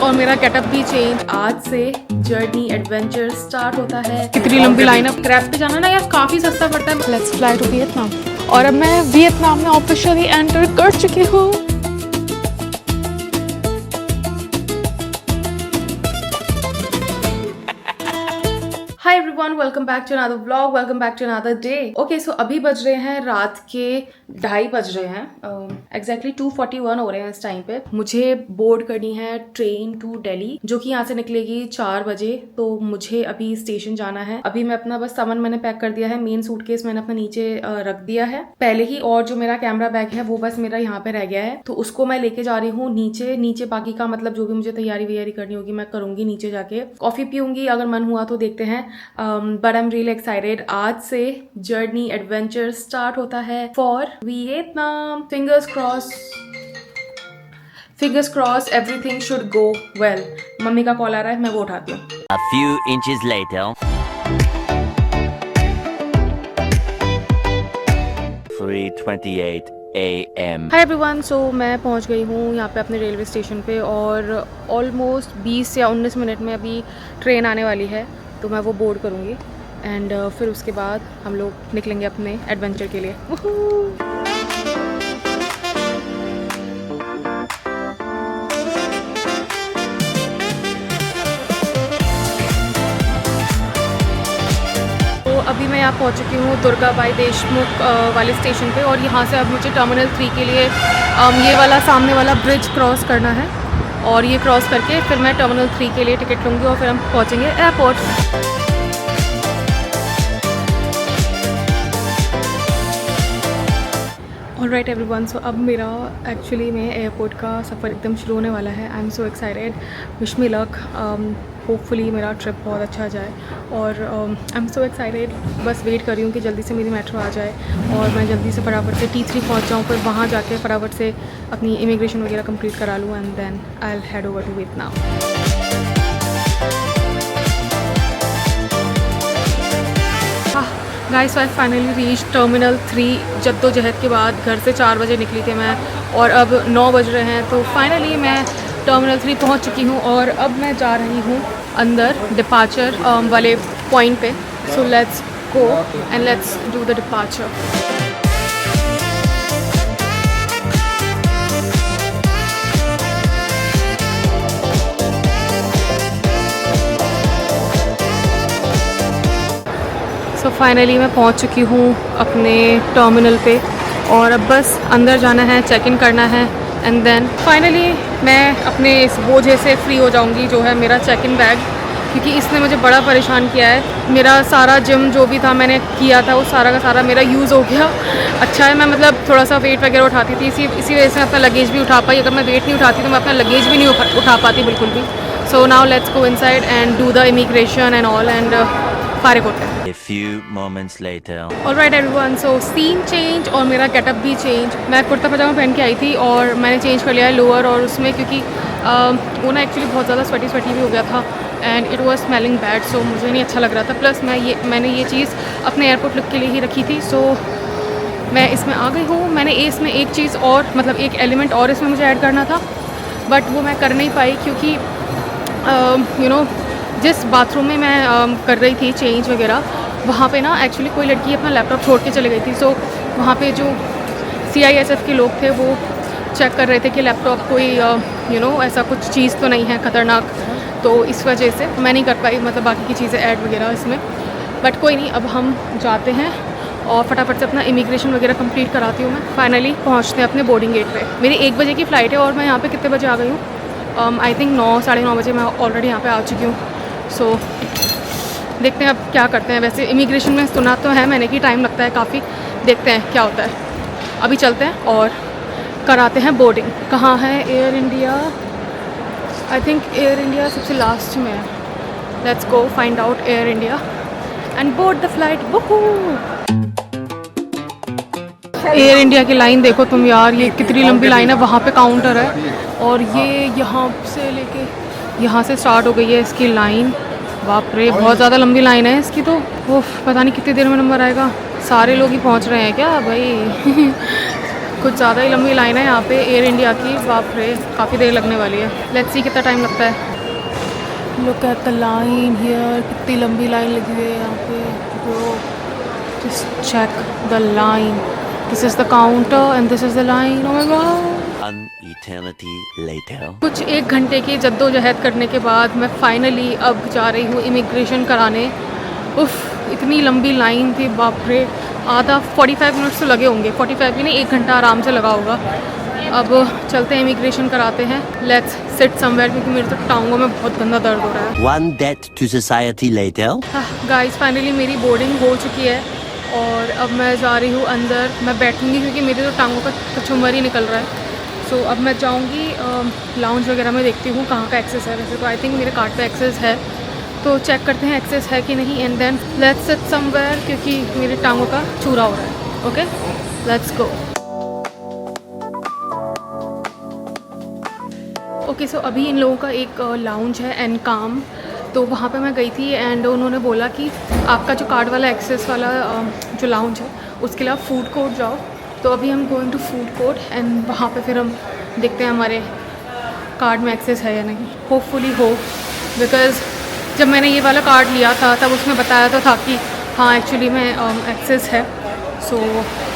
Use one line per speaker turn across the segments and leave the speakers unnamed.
और मेरा गेटअप भी चेंज। आज से जर्नी एडवेंचर स्टार्ट होता है। कितनी लंबी लाइन है। क्रैब पे जाना ना यार काफ़ी सस्ता पड़ता है। Let's fly to Vietnam. और अब मैं वियतनाम में ऑफिशियली एंटर कर चुकी हूँ। Hi everyone, welcome back to another vlog, welcome back to another day. Okay, so अभी बज रहे हैं रात के 2:30 बज रहे हैं। एग्जैक्टली 2:41 हो रहे हैं इस टाइम पे। मुझे बोर्ड करनी है ट्रेन टू दिल्ली, जो कि यहाँ से निकलेगी 4 बजे। तो मुझे अभी स्टेशन जाना है। अभी मैं अपना बस सामान मैंने पैक कर दिया है। मेन सूटकेस मैंने अपना नीचे रख दिया है पहले ही, और जो मेरा कैमरा बैग है वो बस मेरा यहाँ पे रह गया है, तो उसको मैं लेके जा रही हूँ नीचे बाकी का मतलब जो भी मुझे तैयारी करनी होगी मैं करूंगी नीचे जाके। कॉफी पीऊंगी अगर मन हुआ तो, देखते हैं। But I am really excited. आज से जर्नी एडवेंचर स्टार्ट होता है for Vietnam. Fingers cross everything should go well. Mummy का कॉल आ रहा है, मैं वो उठाती हूँ।
A few inches later. 3:28 a.m.
Hi everyone, so मैं पहुंच गई हूँ यहाँ पे अपने रेलवे स्टेशन पे, और ऑलमोस्ट 20 या 19 मिनट में अभी ट्रेन आने वाली है, तो मैं वो बोर्ड करूँगी एंड फिर उसके बाद हम लोग निकलेंगे अपने एडवेंचर के लिए। तो अभी मैं यहाँ पहुँच चुकी हूँ दुर्गाबाई देशमुख वाले स्टेशन पे, और यहाँ से अब मुझे टर्मिनल 3 के लिए ये वाला सामने वाला ब्रिज क्रॉस करना है, और ये क्रॉस करके फिर मैं टर्मिनल 3 के लिए टिकट लूँगी और फिर हम पहुँचेंगे एयरपोर्ट। ऑलराइट एवरीवन, सो अब मेरा एक्चुअली में एयरपोर्ट का सफ़र एकदम शुरू होने वाला है। I am so excited, wish me luck. Hopefully मेरा ट्रिप बहुत अच्छा जाए, और आई एम सो एक्साइटेड। बस वेट कर रही हूँ कि जल्दी से मेरी मेट्रो आ जाए और मैं जल्दी से फटाफट से T3 पहुँच जाऊँ, फिर वहाँ जाके फटाफट से अपनी इमिग्रेशन वगैरह कंप्लीट करा लूँ and then I will head over to Vietnam. Guys, I finally reach terminal 3। जद्दोजहद के बाद घर से 4 बजे निकली थी मैं, और अब 9 बज रहे हैं, तो फाइनली मैं टर्मिनल 3 पहुंच चुकी हूं, और अब मैं जा रही हूं अंदर डिपार्चर वाले पॉइंट पे। सो let's go and let's do the departure. So finally मैं पहुंच चुकी हूँ अपने टर्मिनल पे, और अब बस अंदर जाना है, चेक इन करना है एंड देन फाइनली मैं अपने इस बोझे से फ्री हो जाऊँगी, जो है मेरा चेक इन बैग, क्योंकि इसने मुझे बड़ा परेशान किया है। मेरा सारा जिम जो भी था मैंने किया था, वो सारा का सारा मेरा यूज़ हो गया। अच्छा है मैं मतलब थोड़ा सा वेट वगैरह उठाती थी, इसी वजह से अपना लगेज भी उठा पाई। अगर मैं वेट नहीं उठाती तो मैं अपना लगेज भी नहीं उठा पाती बिल्कुल भी। So now let's go inside and do the immigration and all, and फारिग होते हैं।
A few moments later.
Alright everyone, so scene change और मेरा गेटअप भी चेंज। मैं कुर्ता पजामा पहन के आई थी और मैंने चेंज कर लिया है लोअर और उसमें, क्योंकि वो ना एक्चुअली बहुत ज़्यादा स्वेटी भी हो गया था and it was smelling bad, so मुझे नहीं अच्छा लग रहा था। प्लस मैंने ये चीज़ अपने एयरपोर्ट लुक के लिए ही रखी थी, सो मैं इसमें आ गई हूँ। मैंने इसमें एक चीज़ और मतलब एक एलिमेंट और इसमें मुझे ऐड करना था, बट वो मैं कर नहीं पाई, क्योंकि यू नो जिस बाथरूम में मैं कर रही थी चेंज वगैरह, वहाँ पे ना एक्चुअली कोई लड़की अपना लैपटॉप छोड़ के चले गई थी। सो वहाँ पे जो CISF के लोग थे वो चेक कर रहे थे कि लैपटॉप कोई ऐसा कुछ चीज़ तो नहीं है खतरनाक, तो इस वजह से मैं नहीं कर पाई मतलब बाकी की चीज़ें ऐड वगैरह इसमें। बट कोई नहीं, अब हम जाते हैं और फटाफट से अपना इमिग्रेशन वगैरह कंप्लीट कराती हूँ मैं। फाइनली पहुँचते हैं अपने बोर्डिंग गेट पे। मेरी 1 बजे की फ़्लाइट है और मैं यहाँ पे कितने बजे आ गई हूँ? आई थिंक 9 साढ़े 9 बजे मैं ऑलरेडी यहाँ पे आ चुकी हूँ। सो देखते हैं अब क्या करते हैं। वैसे इमिग्रेशन में सुना तो है मैंने कि टाइम लगता है काफ़ी, देखते हैं क्या होता है। अभी चलते हैं और कराते हैं बोर्डिंग। कहाँ है air India? I think air India सबसे लास्ट में है। Let's go find out air India and board the flight. वूहू! Air India की लाइन देखो तुम यार, ये कितनी लंबी लाइन है। वहाँ पे काउंटर है और ये यहाँ से लेके यहाँ से स्टार्ट हो गई है इसकी लाइन। बाप रे, बहुत ज़्यादा लंबी लाइन है इसकी तो। वो पता नहीं कितनी देर में नंबर आएगा। सारे लोग ही पहुँच रहे हैं क्या भाई? कुछ ज़्यादा ही लंबी लाइन है यहाँ पे एयर इंडिया की, बाप रे काफ़ी देर लगने वाली है। लेट्स सी कितना टाइम लगता है। Look at the line here, कितनी लंबी लाइन लगी हुई है यहाँ पे bro. Just check the line, this is the counter and this is the line. Oh my god.
An eternity later.
कुछ 1 घंटे की जद्दोजहद करने के बाद मैं फाइनली अब जा रही हूँ इमिग्रेशन कराने। उफ़, इतनी लंबी लाइन थी, बाप रे। आधा 45 मिनट्स तो लगे होंगे, 45 भी नहीं, 1 घंटा आराम से लगा होगा। अब चलते हैं इमिग्रेशन कराते हैं। लेट्स सिट समवेयर, क्योंकि मेरे तो टांगों में बहुत गंदा दर्द हो रहा है।
One debt to society later.
Guys finally मेरी बोर्डिंग हो चुकी है और अब मैं जा रही हूँ अंदर। मैं बैठूँगी क्योंकि मेरी तो टांगों का कचुम्बर ही निकल रहा है। सो अब मैं जाऊँगी लाउंज वगैरह में, देखती हूँ कहाँ का एक्सेस है। वैसे तो आई थिंक मेरे कार्ड पे एक्सेस है, तो चेक करते हैं एक्सेस है कि नहीं, and then let's sit somewhere, क्योंकि मेरी टांगों का चूरा हो रहा है। Okay, let's go. Okay, so अभी इन लोगों का एक लाउंज है एंड काम, तो वहाँ पे मैं गई थी एंड उन्होंने बोला कि आपका जो कार्ड वाला एक्सेस वाला जो लाउंज है उसके लिए आप फूड कोर्ट जाओ। तो अभी हम going to food court and वहाँ पे फिर हम देखते हैं हमारे कार्ड में एक्सेस है या नहीं। होपफुली हो, बिकॉज़ जब मैंने ये वाला कार्ड लिया था तब उसमें बताया तो था कि हाँ एक्चुअली में एक्सेस है। So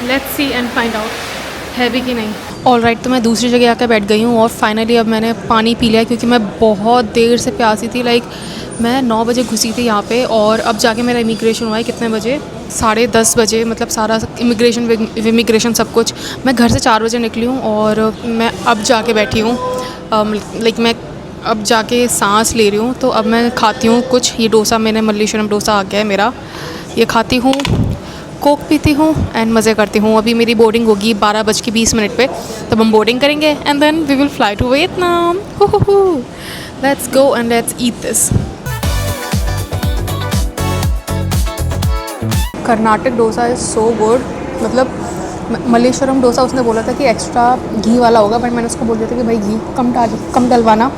let's see and find out है भी कि नहीं। ऑलराइट, तो मैं दूसरी जगह आकर बैठ गई हूँ और फाइनली अब मैंने पानी पी लिया, क्योंकि मैं बहुत देर से प्यासी थी। लाइक मैं 9 बजे घुसी थी यहाँ पे और अब जाके मेरा इमिग्रेशन हुआ है कितने बजे, 10:30 बजे। मतलब सारा इमिग्रेशन सब कुछ। मैं घर से 4 बजे निकली हूँ और मैं अब जाके बैठी हूँ। लाइक मैं अब जाके सांस ले रही हूँ। तो अब मैं खाती हूँ कुछ। ये डोसा, मैंने मल्लेश्वरम डोसा आ गया है मेरा, ये खाती हूँ, कोक पीती हूँ एंड मज़े करती हूँ। अभी मेरी बोर्डिंग होगी 12:20 पे, तब हम बोर्डिंग करेंगे and then we will fly to Vietnam. Let's go and let's eat this. Karnataka dosa is so good. मतलब मल्लेश्वरम डोसा उसने बोला था कि एक्स्ट्रा घी वाला होगा, बट मैंने उसको बोल दिया था कि भाई घी कम डलवाना।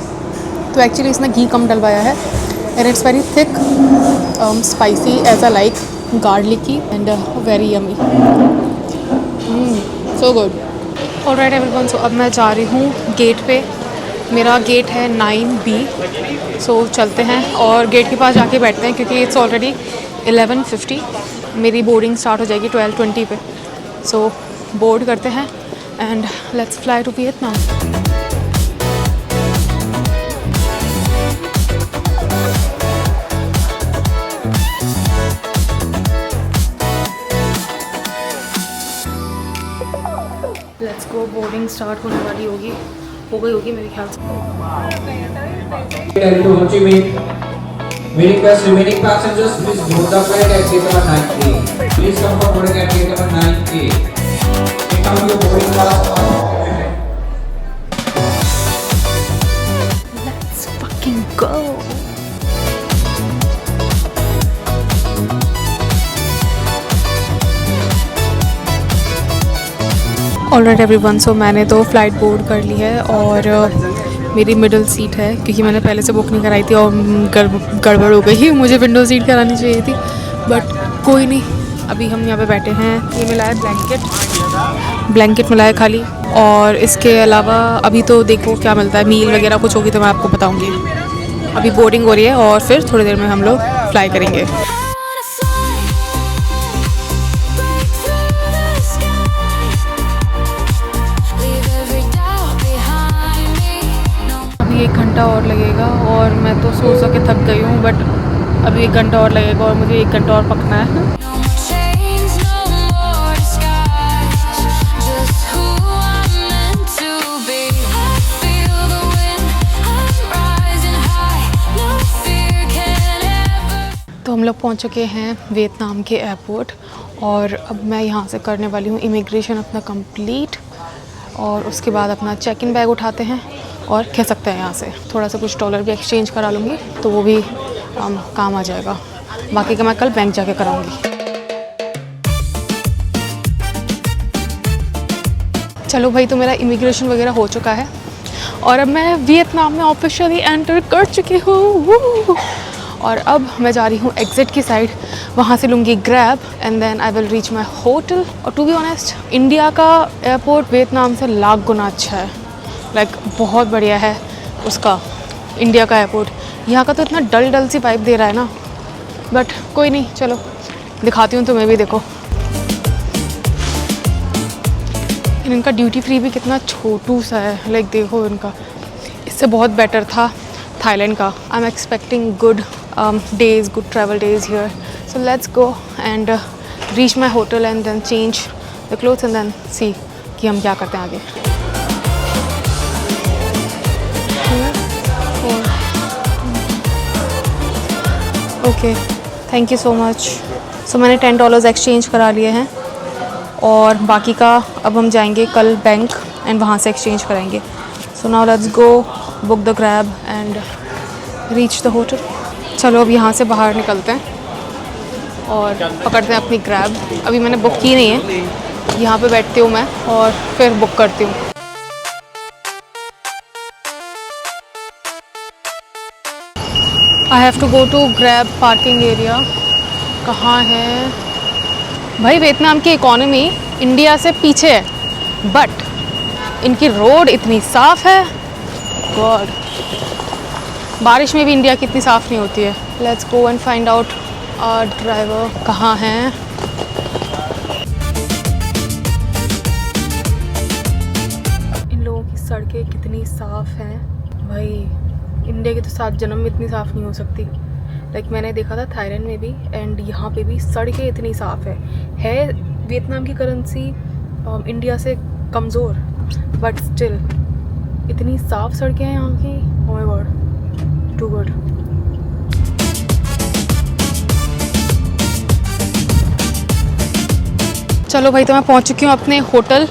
तो एक्चुअली इसने घी कम डलवाया है and it's very thick, spicy as a like garlicky and very yummy, so good. Alright everyone, so अब मैं जा रही हूँ गेट पे। मेरा गेट है 9B। सो चलते हैं और गेट के पास जाके बैठते हैं, क्योंकि इट्स ऑलरेडी 11:50। मेरी बोर्डिंग स्टार्ट हो जाएगी 12:20 पे। सो बोर्ड करते हैं and let's fly to Vietnam. Let's go. Boarding start होने वाली होगी, हो गई होगी मेरे ख्याल से।
We request remaining passengers please board the flight at gate number 9A. Please come for boarding at gate number 9A. Take out your boarding pass.
Let's fucking go. Alright everyone, so मैंने तो flight board कर ली है और मेरी middle seat है, क्योंकि मैंने पहले से बुक नहीं कराई थी और गड़बड़ हो गई। मुझे विंडो सीट करानी चाहिए थी, बट कोई नहीं। अभी हम यहाँ पे बैठे हैं। ये मिला है ब्लैंकेट मिला है खाली, और इसके अलावा अभी तो देखो क्या मिलता है। मील वगैरह कुछ होगी तो मैं आपको बताऊँगी। अभी बोर्डिंग हो रही है और फिर थोड़ी देर में हम लोग फ्लाई करेंगे। अभी 1 घंटा और लगेगा और मैं तो सो के थक गई हूँ, बट अभी 1 घंटा और लगेगा और मुझे 1 घंटा और पकना है। तो हम लोग पहुँच चुके हैं वियतनाम के एयरपोर्ट और अब मैं यहाँ से करने वाली हूँ इमिग्रेशन अपना कंप्लीट, और उसके बाद अपना चेक इन बैग उठाते हैं और कह सकते हैं यहाँ से थोड़ा सा कुछ डॉलर भी एक्सचेंज करा लूँगी, तो वो भी काम आ जाएगा। बाकी का मैं कल बैंक जाके कराऊँगी। चलो भाई, तो मेरा इमिग्रेशन वगैरह हो चुका है और अब मैं वियतनाम में ऑफिशियली एंटर कर चुकी हूँ। और अब मैं जा रही हूँ एग्ज़िट की साइड, वहाँ से लूँगी grab and then I will reach my hotel. और टू बी ऑनेस्ट, इंडिया का एयरपोर्ट वियतनाम से लाख गुना अच्छा है, लाइक बहुत बढ़िया है उसका इंडिया का एयरपोर्ट। यहाँ का तो इतना डल सी वाइब दे रहा है ना, बट कोई नहीं, चलो दिखाती हूँ तुम्हें भी। देखो इनका ड्यूटी फ्री भी कितना छोटू सा है, लाइक देखो इनका, इससे बहुत बेटर था थाईलैंड का। I am expecting good days, good travel days here. So let's go and reach my hotel and then change the clothes and then see कि हम क्या करते हैं आगे। Okay, thank you so much. So मैंने $10 exchange करा लिए हैं और बाकी का अब हम जाएंगे कल बैंक एंड वहाँ से एक्सचेंज कराएंगे। सो now let's go book the grab and reach the hotel. चलो अब यहाँ से बाहर निकलते हैं और पकड़ते हैं अपनी ग्रैब। अभी मैंने बुक की नहीं है, यहाँ पे बैठती हूँ मैं और फिर बुक करती हूँ। I have to go to grab parking area. कहाँ है भाई? वियतनाम की इकॉनमी इंडिया से पीछे है, बट इनकी रोड इतनी साफ़ है, गॉड। बारिश में भी इंडिया की इतनी साफ़ नहीं होती है। Let's go and find out our driver कहाँ हैं। इन लोगों की सड़कें कितनी साफ़ हैं भाई, इंडिया की तो 7 जन्म में इतनी साफ़ नहीं हो सकती। लाइक मैंने देखा था थाईलैंड में भी एंड यहाँ पे भी सड़कें इतनी साफ़ है वियतनाम की करेंसी इंडिया से कमज़ोर, बट स्टिल इतनी साफ़ सड़कें हैं यहाँ की। Oh my god, too good. चलो भाई, तो मैं पहुँच चुकी हूँ अपने होटल।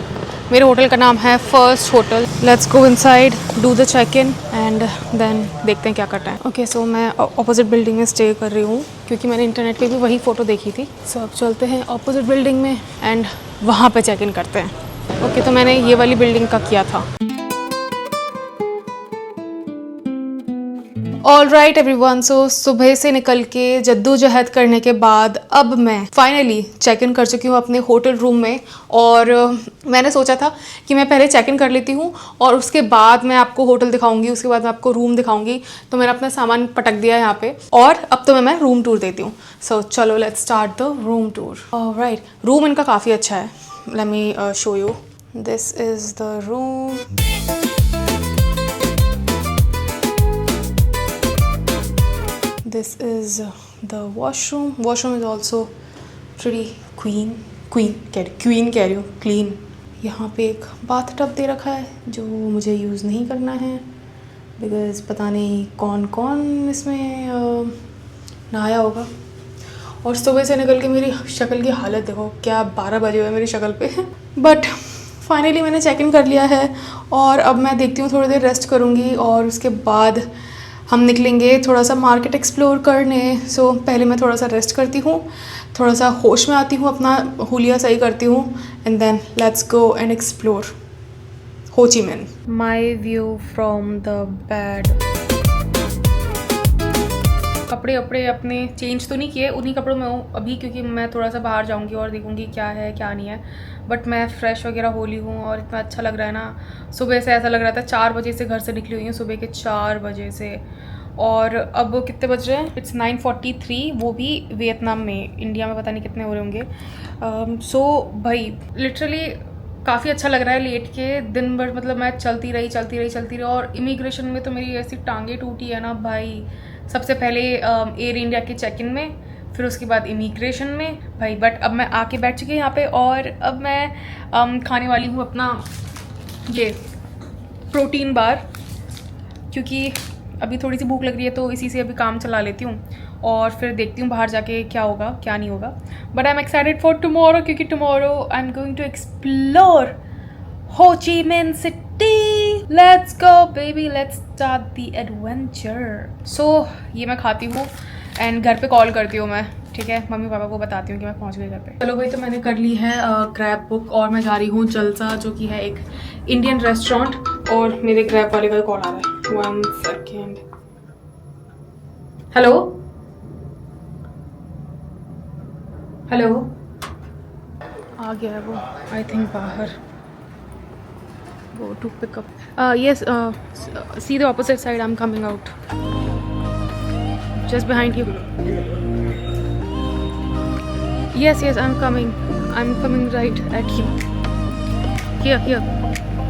मेरे होटल का नाम है first hotel. Let's go inside, do the check in and then देखते हैं क्या करना है। ओके, सो मैं ऑपोजिट बिल्डिंग में स्टे कर रही हूँ क्योंकि मैंने इंटरनेट पे भी वही फ़ोटो देखी थी। सो अब चलते हैं ऑपोजिट बिल्डिंग में एंड वहाँ पे चेक इन करते हैं। ओके, तो मैंने ये वाली बिल्डिंग का किया था। ऑल राइट एवरीवन, सो सुबह से निकल के जद्दोजहद करने के बाद अब मैं फाइनली चेक इन कर चुकी हूँ अपने होटल रूम में। और मैंने सोचा था कि मैं पहले चेक इन कर लेती हूँ और उसके बाद मैं आपको होटल दिखाऊंगी, उसके बाद मैं आपको रूम दिखाऊंगी। तो मैंने अपना सामान पटक दिया है यहाँ पे और अब तो मैं रूम टूर देती हूँ। सो चलो let's start the room tour. All right, room इनका काफ़ी अच्छा है। Let me show you, this is the room. This is the washroom. Washroom is also pretty clean कह रही हूँ, clean। यहाँ पे एक बाथ टब दे रखा है जो मुझे यूज़ नहीं करना है बिकॉज़ पता नहीं कौन कौन इसमें नहाया होगा। और सुबह से निकल के मेरी शक्ल की हालत देखो, क्या 12 बजे हुए मेरी शक्ल पे। बट फाइनली मैंने चेक इन कर लिया है और अब मैं देखती हूँ, थोड़ी देर रेस्ट करूँगी और उसके बाद हम निकलेंगे थोड़ा सा मार्केट एक्सप्लोर करने। सो पहले मैं थोड़ा सा रेस्ट करती हूँ, थोड़ा सा होश में आती हूँ, अपना हुलिया सही करती हूँ and then let's go and explore Ho Chi Minh. My view from the bed. कपड़े अपने चेंज तो नहीं किए, उन्हीं कपड़ों में हूँ अभी क्योंकि मैं थोड़ा सा बाहर जाऊँगी और देखूँगी क्या है क्या नहीं है। बट मैं फ़्रेश वगैरह हो ली हूँ और इतना अच्छा लग रहा है ना। सुबह से ऐसा लग रहा था 4 बजे से घर से निकली हुई हूँ, सुबह के 4 बजे से। और अब कितने बज रहे हैं? इट्स 9:43, वो भी वियतनाम में। इंडिया में पता नहीं कितने हो रहे होंगे। सो भाई लिटरली काफ़ी अच्छा लग रहा है लेट के दिन भर। मतलब मैं चलती रही और इमिग्रेशन में तो मेरी ऐसी टांगे टूटी है ना भाई। सबसे पहले एयर इंडिया के चेक इन में, फिर उसके बाद इमिग्रेशन में भाई। बट अब मैं आके बैठ चुकी हूँ यहाँ पे और अब मैं खाने वाली हूँ अपना ये प्रोटीन बार क्योंकि अभी थोड़ी सी भूख लग रही है, तो इसी से अभी काम चला लेती हूँ और फिर देखती हूँ बाहर जाके क्या होगा क्या नहीं होगा। But I am excited for tomorrow क्योंकि tomorrow I am going to explore Ho Chi Minh City. Let's go baby, let's start the adventure. So ये मैं खाती हूँ एंड घर पे कॉल करती हूँ मैं, ठीक है? मम्मी पापा को बताती हूँ कि मैं पहुँच गई घर पे। चलो भाई, तो मैंने कर ली है ग्रैब बुक और मैं जा रही हूँ जलसा, जो कि है एक इंडियन रेस्टोरेंट। और मेरे ग्रैब वाले का कॉल आ रहा है, 1 सेकेंड। हेलो हेलो, आ गया है वो, आई थिंक बाहर, वो to pickup. Yes, see the opposite side, I am coming out, just behind you. Yes yes, I am coming right at you. Here,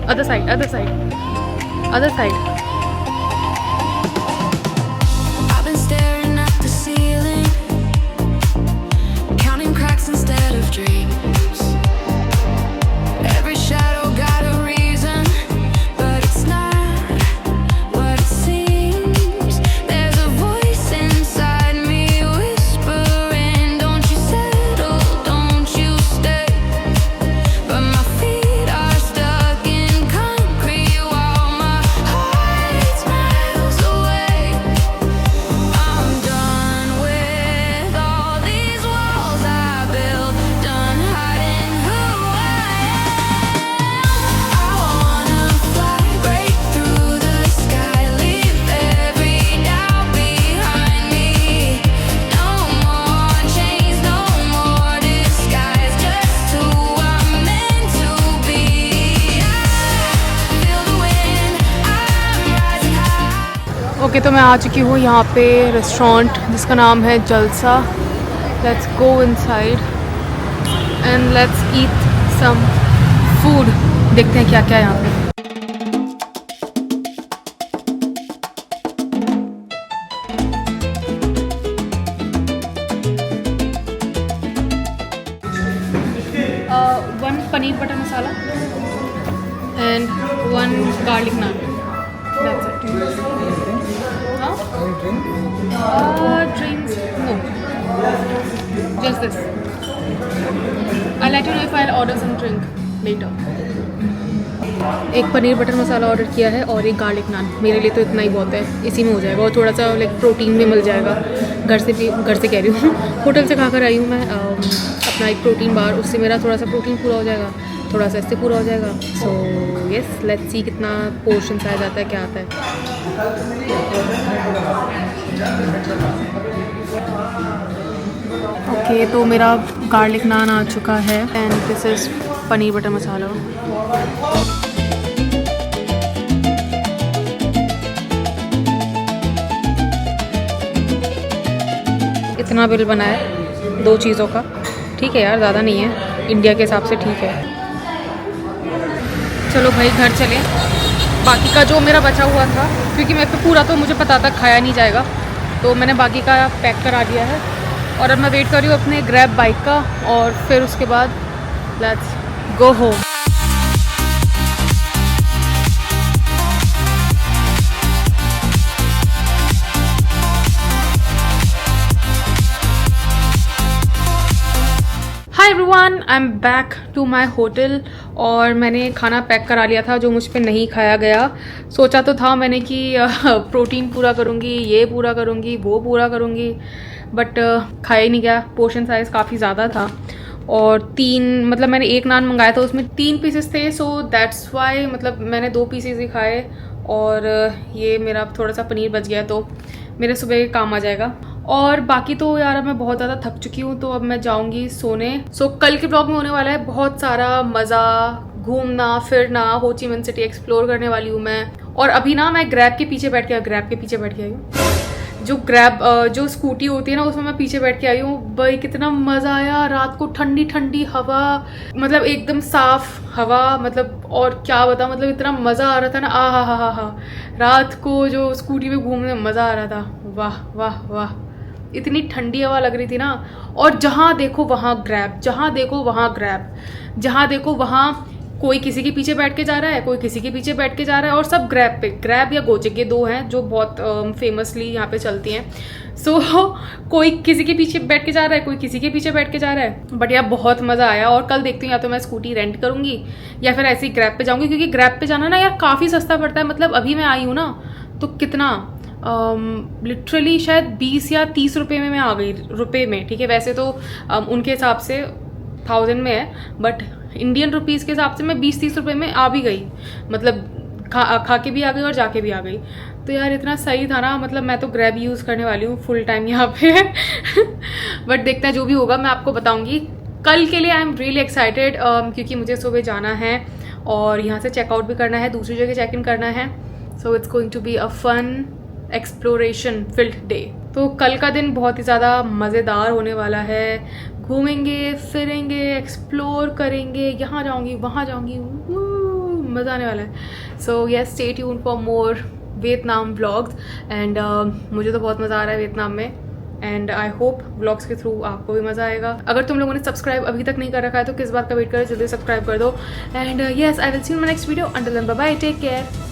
other side.
I've been staring at the ceiling, counting cracks instead of dreams. Every shadow got a reason, but it's not what it seems. There's a voice inside me whispering, don't you settle, don't you stay. But my feet are stuck in concrete while my heart's miles away. I'm done with all these walls I built, done hiding who I am. I wanna fly, break through the sky, leave every doubt behind me. No more chains, no more disguise, just who I'm meant to be. I feel the wind, I'm rising high.
Okay, तो मैं आ चुकी हूँ यहाँ पे restaurant जिसका नाम है Jalsa. Let's go inside and let's eat some food. देखते हैं क्या क्या है यहाँ पे. One paneer butter masala and one garlic naan. That's it. Huh? Drinks? No. Just this. I'll let you know if I'll order some drink later. एक पनीर बटर मसाला order किया है और एक गार्लिक नान. मेरे लिए तो इतना ही बहुत है, इसी में हो जाएगा. और थोड़ा सा लाइक प्रोटीन भी मिल जाएगा. घर से कह रही हूँ होटल से खाकर आई हूँ मैं अपना एक प्रोटीन बार. उससे मेरा थोड़ा सा प्रोटीन पूरा हो जाएगा, थोड़ा सा इससे पूरा हो जाएगा. सो यस, लेट्स सी कितना पोर्शन आ जाता है, क्या आता है. ओके, तो मेरा गार्लिक नान आ चुका है and this is paneer butter masala. इतना बिल बना है 2 चीज़ों का. ठीक है यार, ज़्यादा नहीं है, इंडिया के हिसाब से ठीक है. चलो भाई घर चलें. बाकी का जो मेरा बचा हुआ था, क्योंकि मैं पूरा तो मुझे पता था खाया नहीं जाएगा, तो मैंने बाकी का पैक करा दिया है. और अब मैं वेट कर रही हूँ अपने ग्रैब बाइक का, और फिर उसके बाद let's go home. Hi everyone, I am back to my hotel. और मैंने खाना पैक करा लिया था जो मुझ पे नहीं खाया गया. सोचा तो था मैंने कि प्रोटीन पूरा करूँगी, ये पूरा करूँगी, वो पूरा करूँगी, बट खाया ही नहीं गया. पोर्शन साइज़ काफ़ी ज़्यादा था और 3 मतलब मैंने एक नान मंगाया था, उसमें 3 पीसेस थे. सो दैट्स वाई मतलब मैंने 2 पीसेस ही खाए और ये मेरा थोड़ा सा पनीर बच गया, तो मेरे सुबह काम आ जाएगा. और बाकी तो यार अब मैं बहुत ज़्यादा थक चुकी हूँ, तो अब मैं जाऊँगी सोने. सो कल के ब्लॉग में होने वाला है बहुत सारा मज़ा, घूमना फिरना, हो ची मिन सिटी एक्सप्लोर करने वाली हूँ मैं. और अभी ना मैं ग्रैब के पीछे बैठ के आई हूँ. जो स्कूटी होती है ना, उसमें मैं पीछे बैठ के आई हूँ. भाई कितना मज़ा आया. रात को ठंडी ठंडी हवा, मतलब एकदम साफ हवा, मतलब और क्या बता, मतलब इतना मज़ा आ रहा था ना. हा. रात को जो स्कूटी पे घूमने में मज़ा आ रहा था. वाह वाह वाह, इतनी ठंडी हवा लग रही थी ना. और जहाँ देखो वहाँ ग्रैब, जहाँ देखो वहाँ ग्रैब, जहाँ देखो वहाँ कोई किसी के पीछे बैठ के जा रहा है, कोई किसी के पीछे बैठ के जा रहा है. और सब ग्रैब पे, ग्रैब या गोजेक, ये 2 हैं जो बहुत फेमसली यहाँ पे चलती हैं. सो कोई किसी के पीछे बैठ के जा रहा है, कोई किसी के पीछे बैठ के जा रहा है. बट यार बहुत मज़ा आया. और कल देखती हूँ या तो मैं स्कूटी रेंट करूँगी या फिर ऐसे ही ग्रैब पे जाऊँगी, क्योंकि ग्रैब पे जाना ना यार काफ़ी सस्ता पड़ता है. मतलब अभी मैं आई हूँ ना, तो कितना लिटरली शायद 20 या 30 रुपये में मैं आ गई, रुपये में. ठीक है, वैसे तो उनके हिसाब से 1000 में है, बट इंडियन रुपीज़ के हिसाब से मैं 20-30 रुपये में आ भी गई. मतलब खा के भी आ गई और जाके भी आ गई. तो यार इतना सही था ना. मतलब मैं तो ग्रैब यूज़ करने वाली हूँ फुल टाइम यहाँ पे. बट देखते हैं जो भी होगा मैं आपको बताऊंगी। कल के लिए आई एम रियली एक्साइटेड क्योंकि मुझे सुबह जाना है और यहाँ से चेकआउट भी करना है, दूसरी जगह चेक इन करना है। So it's going to be a fun exploration field day. तो कल का दिन बहुत ही ज़्यादा मज़ेदार होने वाला है। घूमेंगे फिरेंगे, एक्सप्लोर करेंगे, यहाँ जाऊँगी वहाँ जाऊँगी, मज़ा आने वाला है। So yes, stay tuned for more Vietnam vlogs and मुझे तो बहुत मज़ा आ रहा है वियतनाम में एंड आई होप व्लॉग्स के थ्रू आपको भी मज़ा आएगा। अगर तुम लोगों ने सब्सक्राइब अभी तक नहीं कर रखा है तो किस बात का वेट करो, जल्दी सब्सक्राइब कर दो and yes, I will see you in my next video. Until then bye bye, take care.